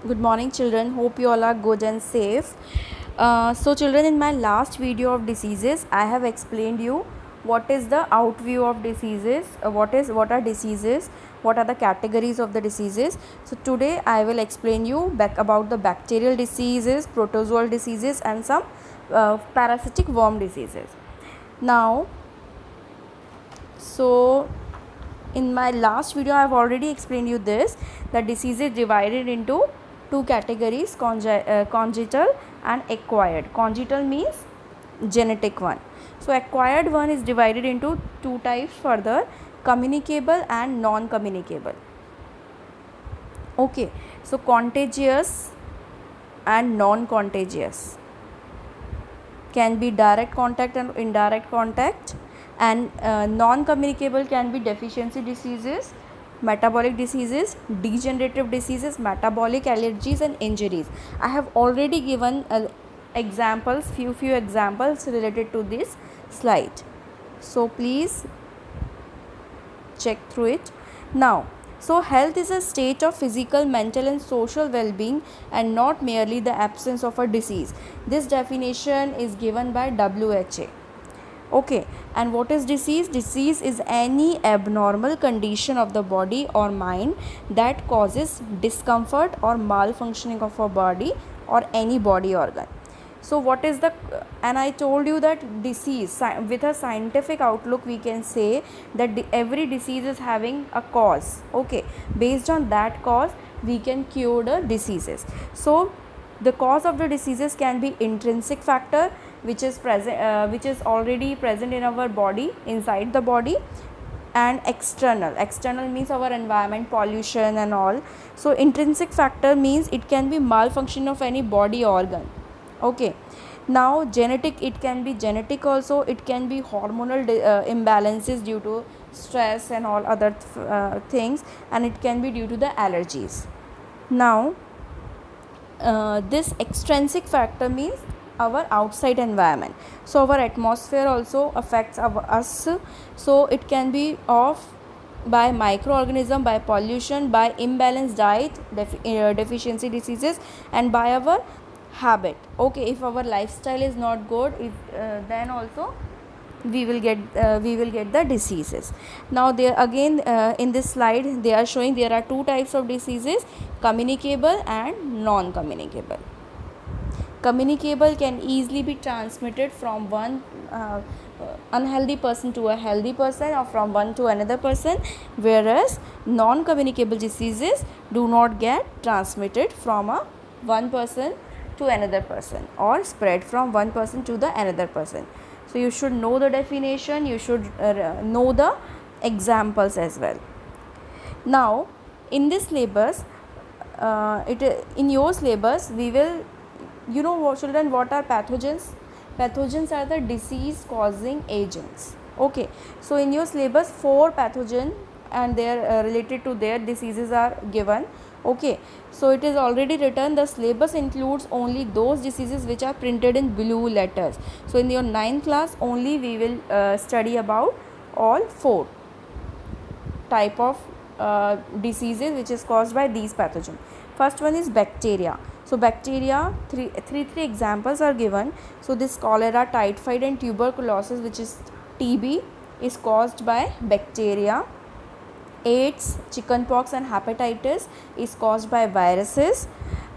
Good morning, children. Hope you all are good and safe. So, children, in my last video of diseases, I have explained you what is the outview of diseases, what are diseases, what are the categories of the diseases. So, today I will explain you back about the bacterial diseases, protozoal diseases, and some parasitic worm diseases. Now, so in my last video I have already explained you this, that disease is divided into two categories, congenital and acquired. Congenital means genetic one. So acquired one is divided into two types further, communicable and non-communicable. Okay, so contagious and non-contagious can be direct contact and indirect contact, and non-communicable can be deficiency diseases, metabolic diseases, degenerative diseases, metabolic allergies, and injuries. I have already given examples, few examples related to this slide, so please check through it now. So health is a state of physical, mental, and social well-being, and not merely the absence of a disease. This definition is given by WHO. Okay, and what is disease? Disease is any abnormal condition of the body or mind that causes discomfort or malfunctioning of a body or any body organ. So what is the, and I told you that disease, with a scientific outlook we can say that every disease is having a cause. Okay, based on that cause we can cure the diseases. So the cause of the diseases can be intrinsic factor, which is already present in our body, inside the body, and external means our environment, pollution and all. So intrinsic factor means it can be malfunction of any body organ. Okay, now genetic, it can be genetic also, it can be hormonal imbalances due to stress and all other things, and it can be due to the allergies. Now this extrinsic factor means our outside environment. So our atmosphere also affects us. So it can be of by microorganism, by pollution, by imbalanced diet, deficiency diseases, and by our habit. Okay, if our lifestyle is not good, if then also we will get the diseases. Now there again, in this slide they are showing there are two types of diseases, communicable and non-communicable. Communicable can easily be transmitted from one unhealthy person to a healthy person, or from one to another person, whereas non-communicable diseases do not get transmitted from one person to another person, or spread from one person to the another person. So you should know the definition, you should know the examples as well. Now in this syllabus, in your syllabus we will, you know what, children, what are pathogens? Pathogens are the disease causing agents. Okay, so in your syllabus 4 pathogen and their related to their diseases are given. Okay, so it is already written the syllabus includes only those diseases which are printed in blue letters. So in your 9th class only we will study about all 4 type of diseases which is caused by these pathogens. First one is bacteria. So bacteria, three examples are given. So this cholera, typhoid and tuberculosis, which is TB, is caused by bacteria. AIDS, chickenpox and hepatitis is caused by viruses.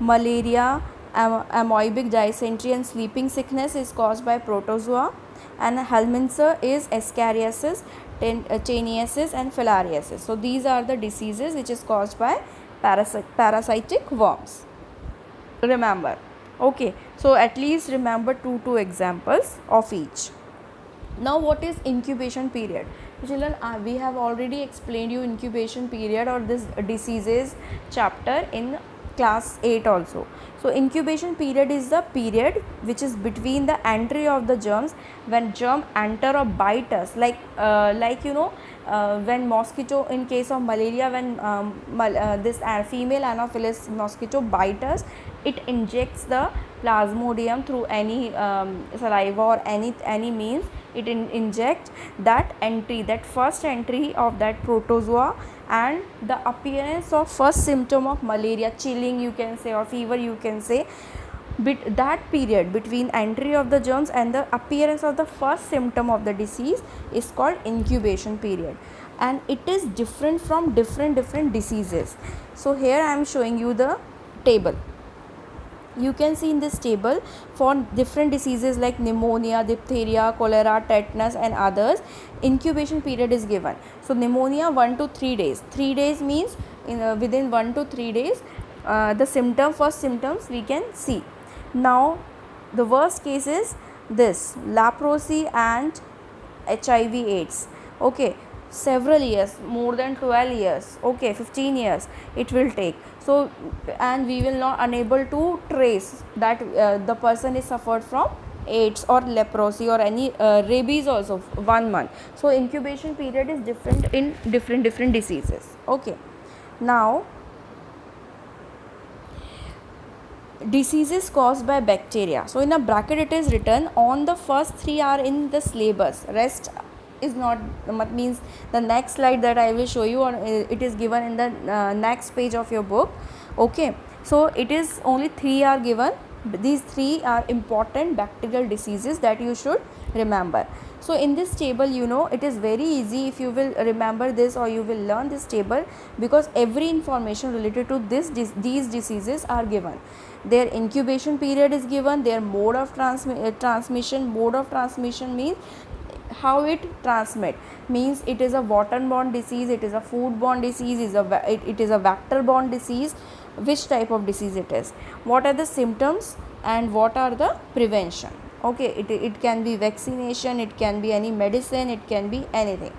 Malaria, amoebic dysentery and sleeping sickness is caused by protozoa. And Helminths is Ascariasis, Teniasis and Filariasis. So these are the diseases which is caused by parasitic worms. Remember. Okay, so at least remember two examples of each. Now what is incubation period? Children, we have already explained you incubation period or this diseases chapter in class 8 also. So incubation period is the period which is between the entry of the germs, when germ enter or bite us, like you know, when mosquito, in case of malaria, when this female Anopheles mosquito bite us, it injects the plasmodium through any saliva or any means. It injects that entry, that first entry of that protozoa, and the appearance of first symptom of malaria, chilling you can say, or fever you can say, that period between entry of the germs and the appearance of the first symptom of the disease is called incubation period, and it is different from different diseases. So here I am showing you the table. You can see in this table for different diseases like pneumonia, diphtheria, cholera, tetanus and others, incubation period is given. So pneumonia 1 to 3 days. 3 days means within 1 to 3 days the first symptoms we can see. Now the worst case is this leprosy and HIV AIDS. Okay, several years, more than 12 years, okay, 15 years it will take. So and we will not unable to trace that the person is suffered from AIDS or leprosy or any rabies also 1 month. So incubation period is different in different diseases. Okay, now diseases caused by bacteria. So in a bracket it is written on the first 3 are in the syllabus, rest is not, means the next slide that I will show you, or it is given in the next page of your book. Okay, so it is only 3 are given. These 3 are important bacterial diseases that you should remember. So in this table, you know, it is very easy if you will remember this, or you will learn this table, because every information related to these diseases are given. Their incubation period is given, their mode of transmission. Mode of transmission means how it transmit, means it is a waterborne disease, it is a foodborne disease, it is a vector-borne disease, which type of disease it is, what are the symptoms and what are the prevention. Okay, it can be vaccination, it can be any medicine, it can be anything.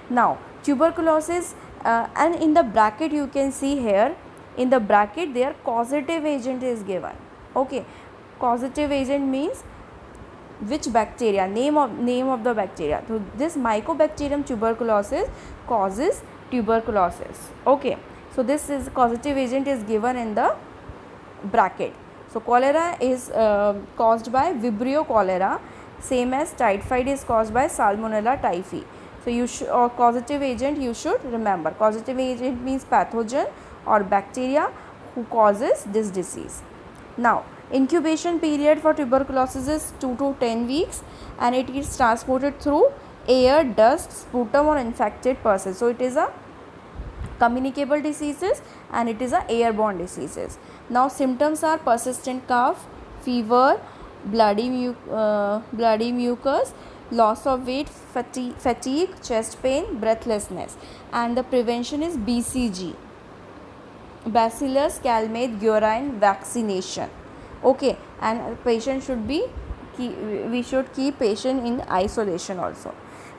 Now tuberculosis, and in the bracket you can see here, in the bracket their causative agent is given. Okay, causative agent means which bacteria, name of the bacteria. So this Mycobacterium tuberculosis causes tuberculosis. Okay, so this is causative agent is given in the bracket. So cholera is caused by Vibrio cholera, same as typhoid is caused by Salmonella typhi. So you should, or causative agent you should remember. Causative agent means pathogen or bacteria who causes this disease. Now incubation period for tuberculosis is 2 to 10 weeks, and it is transported through air, dust, sputum or infected person. So it is a communicable diseases and it is a airborne diseases. Now symptoms are persistent cough, fever, bloody mucus, loss of weight, fatigue, chest pain, breathlessness, and the prevention is BCG, Bacillus calmette-guerin vaccination. Okay, and patient should be, we should keep patient in isolation also.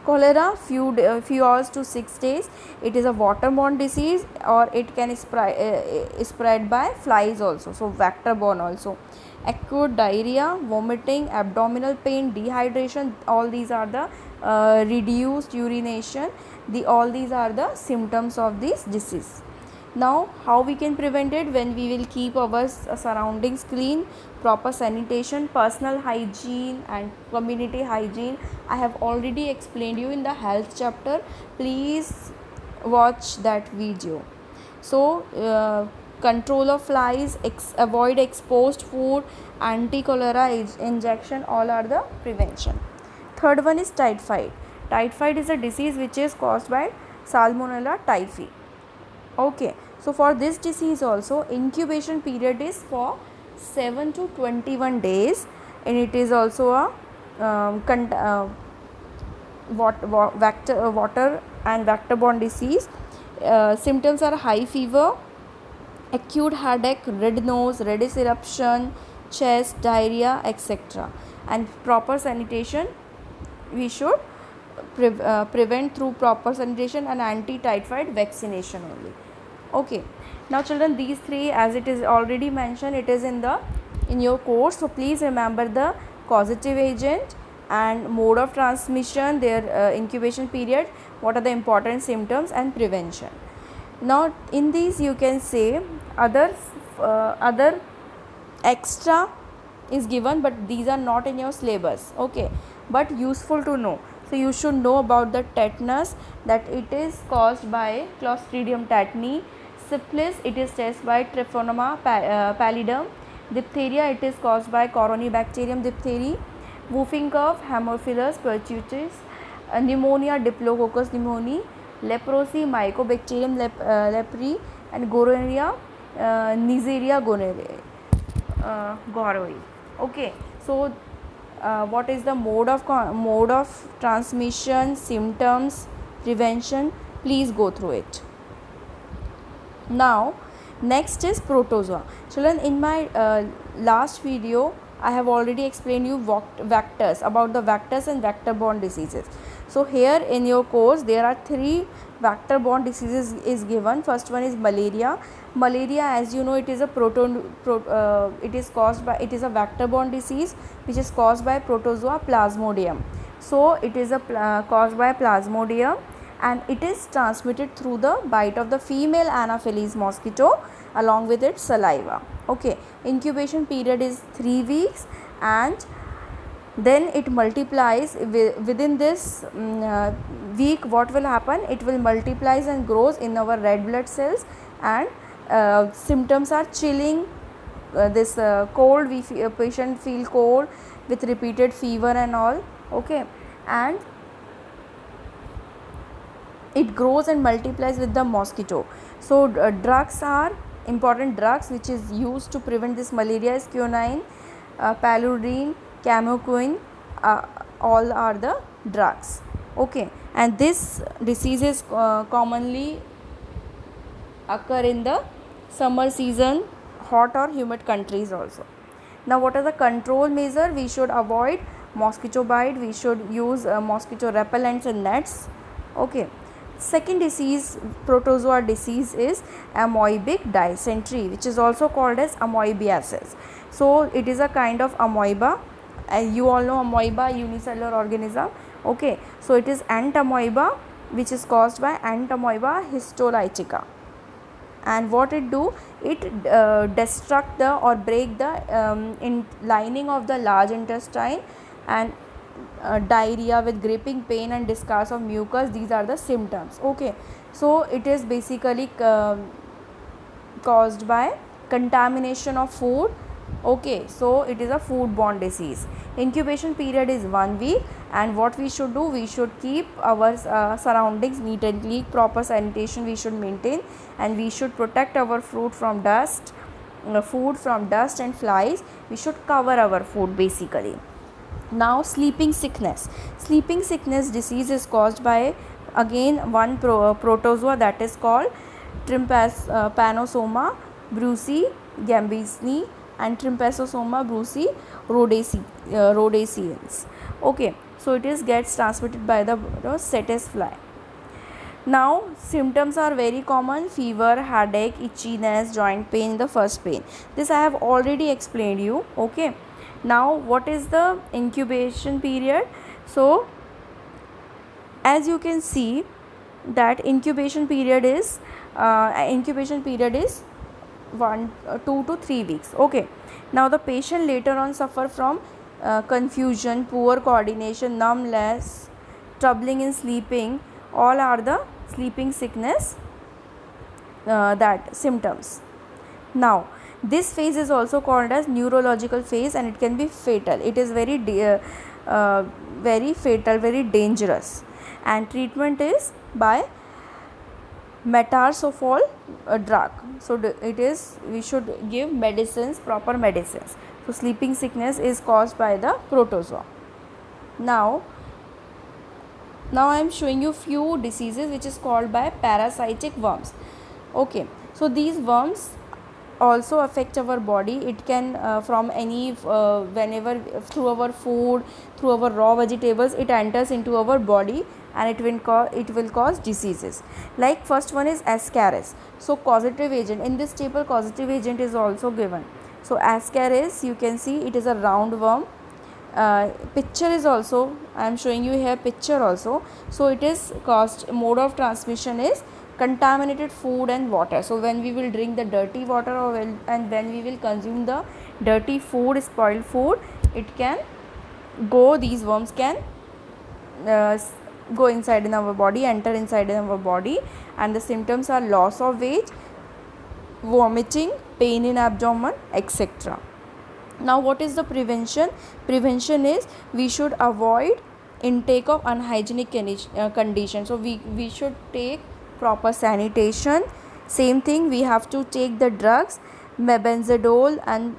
Cholera, few hours to 6 days. It is a waterborne disease, or it can spread by flies also, so vector-borne also. Acute diarrhea, vomiting, abdominal pain, dehydration, all these are the reduced urination. All these are the symptoms of this disease. Now how we can prevent it? When we will keep our surroundings clean, proper sanitation, personal hygiene and community hygiene. I have already explained you in the health chapter. Please watch that video. So control of flies, avoid exposed food, anti-cholera injection, all are the prevention. Third one is typhoid. Typhoid is a disease which is caused by Salmonella typhi. Okay, so for this disease also incubation period is for 7 to 21 days, and it is also a water and vector-borne disease. Symptoms are high fever, acute headache, red nose, reddish eruption, chest, diarrhea, etc. And proper sanitation we should prevent through proper sanitation and anti-typhoid vaccination only. Okay, now children, these 3, as it is already mentioned, it is in your course. So please remember the causative agent and mode of transmission, their incubation period. what are the important symptoms and prevention. Now in these you can say other extra is given, but these are not in your syllabus, okay, but useful to know. So you should know about the tetanus, that it is caused by Clostridium tetani. Syphilis, it is caused by Treponema pallidum. Diphtheria, it is caused by Corynebacterium diphtheria. Whooping cough, Haemophilus pertussis. Pneumonia, Diplococcus pneumoniae. Leprosy, Mycobacterium leprae. And gonorrhea, Neisseria gonorrhoeae. Okay, so what is the mode of transmission, symptoms, prevention? Please go through it. Now next is protozoa. Children, in my last video I have already explained you vectors, about the vectors and vector borne diseases. So here in your course there are 3 vector borne diseases is given. First one is malaria. Malaria, as you know, it is a it is a vector borne disease which is caused by protozoa plasmodium. So it is caused by plasmodium, and it is transmitted through the bite of the female Anopheles mosquito along with its saliva. Okay, incubation period is 3 weeks, and then it multiplies within this week. What will happen? It will multiplies and grows in our red blood cells, and symptoms are chilling, cold, patient feel cold with repeated fever and all. Okay, and it grows and multiplies with the mosquito. So drugs are important drugs which is used to prevent this malaria is quinine, paludrine, camoquine, all are the drugs. Okay, and this diseases commonly occur in the summer season, hot or humid countries also. Now what are the control measure? We should avoid mosquito bite, we should use mosquito repellents and nets. Okay, second disease, protozoa disease, is amoebic dysentery, which is also called as amoebiasis. So it is a kind of amoeba, and you all know amoeba, unicellular organism. Okay, so it is ant amoeba which is caused by ant amoeba histolytica. And what it do, it destruct the or break the lining of the large intestine, and diarrhea with gripping pain and discourse of mucus, these are the symptoms. Okay, so it is basically caused by contamination of food. Okay, so it is a foodborne disease. Incubation period is 1 week, and what we should do, we should keep our surroundings neat and clean, proper sanitation we should maintain, and we should protect our food from dust and flies. We should cover our food basically. Now sleeping sickness. Sleeping sickness disease is caused by again one protozoa, that is called Trypanosoma brucei gambesni and Trypanosoma brucei rhodesians. Okay, so it is gets transmitted by the Cetus fly. Now symptoms are very common: fever, headache, itchiness, joint pain, the first pain. This I have already explained you. Okay, now what is the incubation period? So as you can see that incubation period is 2 to 3 weeks. Okay, now the patient later on suffer from confusion, poor coordination, numbness, troubling in sleeping, all are the sleeping sickness that symptoms. Now this phase is also called as neurological phase, and it can be fatal. It is very fatal, very dangerous, and treatment is by metarsofol drug. So we should give medicines, proper medicines. So sleeping sickness is caused by the protozoa. Now I am showing you few diseases which is called by parasitic worms. Okay, so these worms also affect our body. It can from any whenever through our food, through our raw vegetables, it enters into our body, and it will cause diseases. Like first one is Ascaris. So causative agent, in this table causative agent is also given. So Ascaris, you can see it is a round worm, Picture is also, I am showing you here picture also. So it is caused, mode of transmission is contaminated food and water. So when we will drink the dirty water, or when we will consume the dirty food, spoiled food, it can go, these worms can go inside in our body, enter inside in our body, and the symptoms are loss of weight, vomiting, pain in abdomen, etc. Now what is the prevention? Prevention is we should avoid intake of unhygienic conditions. So we should take proper sanitation. Same thing, we have to take the drugs, mebendazole and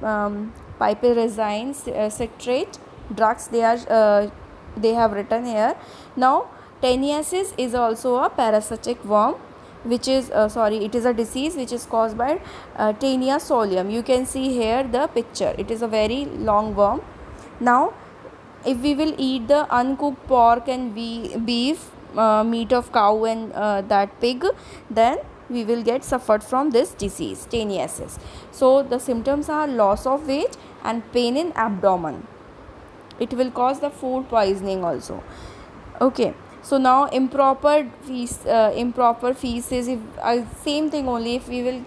piperazine citrate drugs, they have written here. Now Teniasis is also a parasitic worm, which is it is a disease which is caused by Taenia solium. You can see here the picture, it is a very long worm. Now if we will eat the uncooked pork and beef, meat of cow and that pig, then we will get suffered from this disease, Teniasis. So the symptoms are loss of weight and pain in abdomen. It will cause the food poisoning also. Okay, so now improper feces, if same thing only, if we will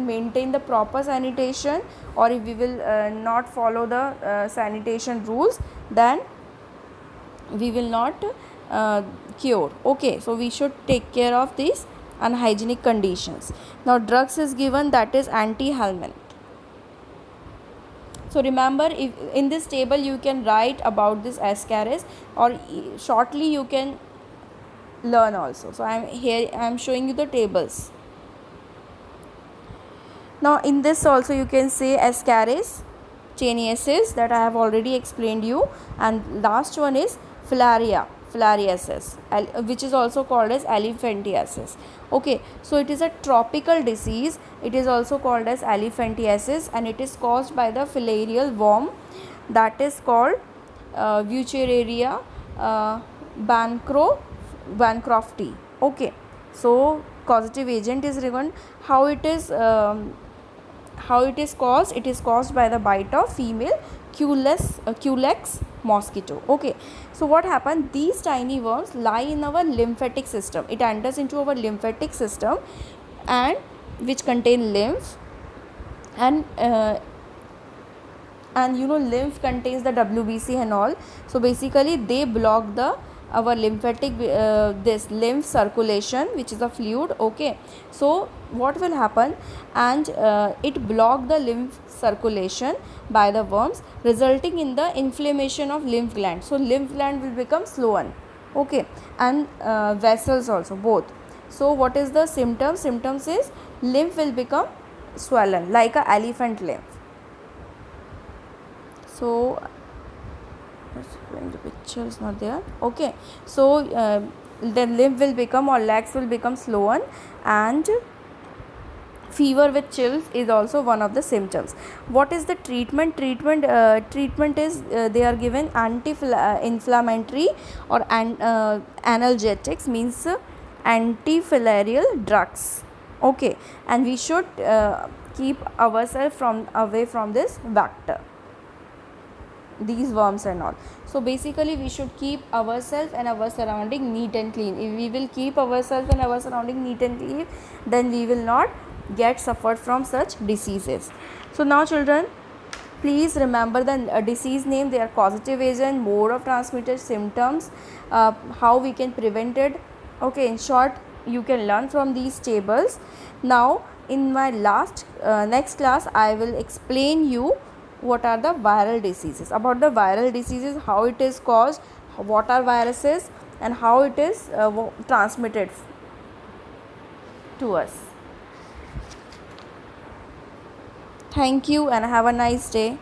maintain the proper sanitation, or if we will not follow the sanitation rules, then we will not cure. Okay, so we should take care of these unhygienic conditions. Now drugs is given, that is antihelminth. So remember, if in this table you can write about this ascaris, or shortly you can learn also. So I am showing you the tables. Now in this also you can say ascaris, Teniasis, that I have already explained you, and last one is filariasis, which is also called as elephantiasis. Okay, so it is a tropical disease. It is also called as elephantiasis, and it is caused by the filarial worm, that is called Wuchereria bancrofti. Okay, so causative agent is given. How it is caused? It is caused by the bite of female Culex mosquito. Okay, so what happened? These tiny worms lie in our lymphatic system. It enters into our lymphatic system, and which contain lymph, and lymph contains the WBC and all. So basically they block our lymphatic this lymph circulation, which is a fluid. Okay, so what will happen? And it block the lymph circulation by the worms, resulting in the inflammation of lymph gland. So lymph gland will become swollen. Okay, and vessels also, both. So what is the symptoms? Symptoms is lymph will become swollen like a elephant lymph. So the picture is not there. Okay, so the lymph will become, or legs will become swollen, and fever with chills is also one of the symptoms. What is the treatment? Treatment is they are given anti-inflammatory or analgesics, means anti-filarial drugs. Okay, and we should keep ourselves away from this vector, these worms and all. So basically we should keep ourselves and our surrounding neat and clean. If we will keep ourselves and our surrounding neat and clean, then we will not get suffered from such diseases. So now children, please remember the disease name, their causative agent, mode of transmitted, symptoms, how we can prevent it. Okay, in short, you can learn from these tables. Now in my next class I will explain you what are the viral diseases. About the viral diseases, how it is caused, what are viruses, and how it is transmitted to us. Thank you and have a nice day.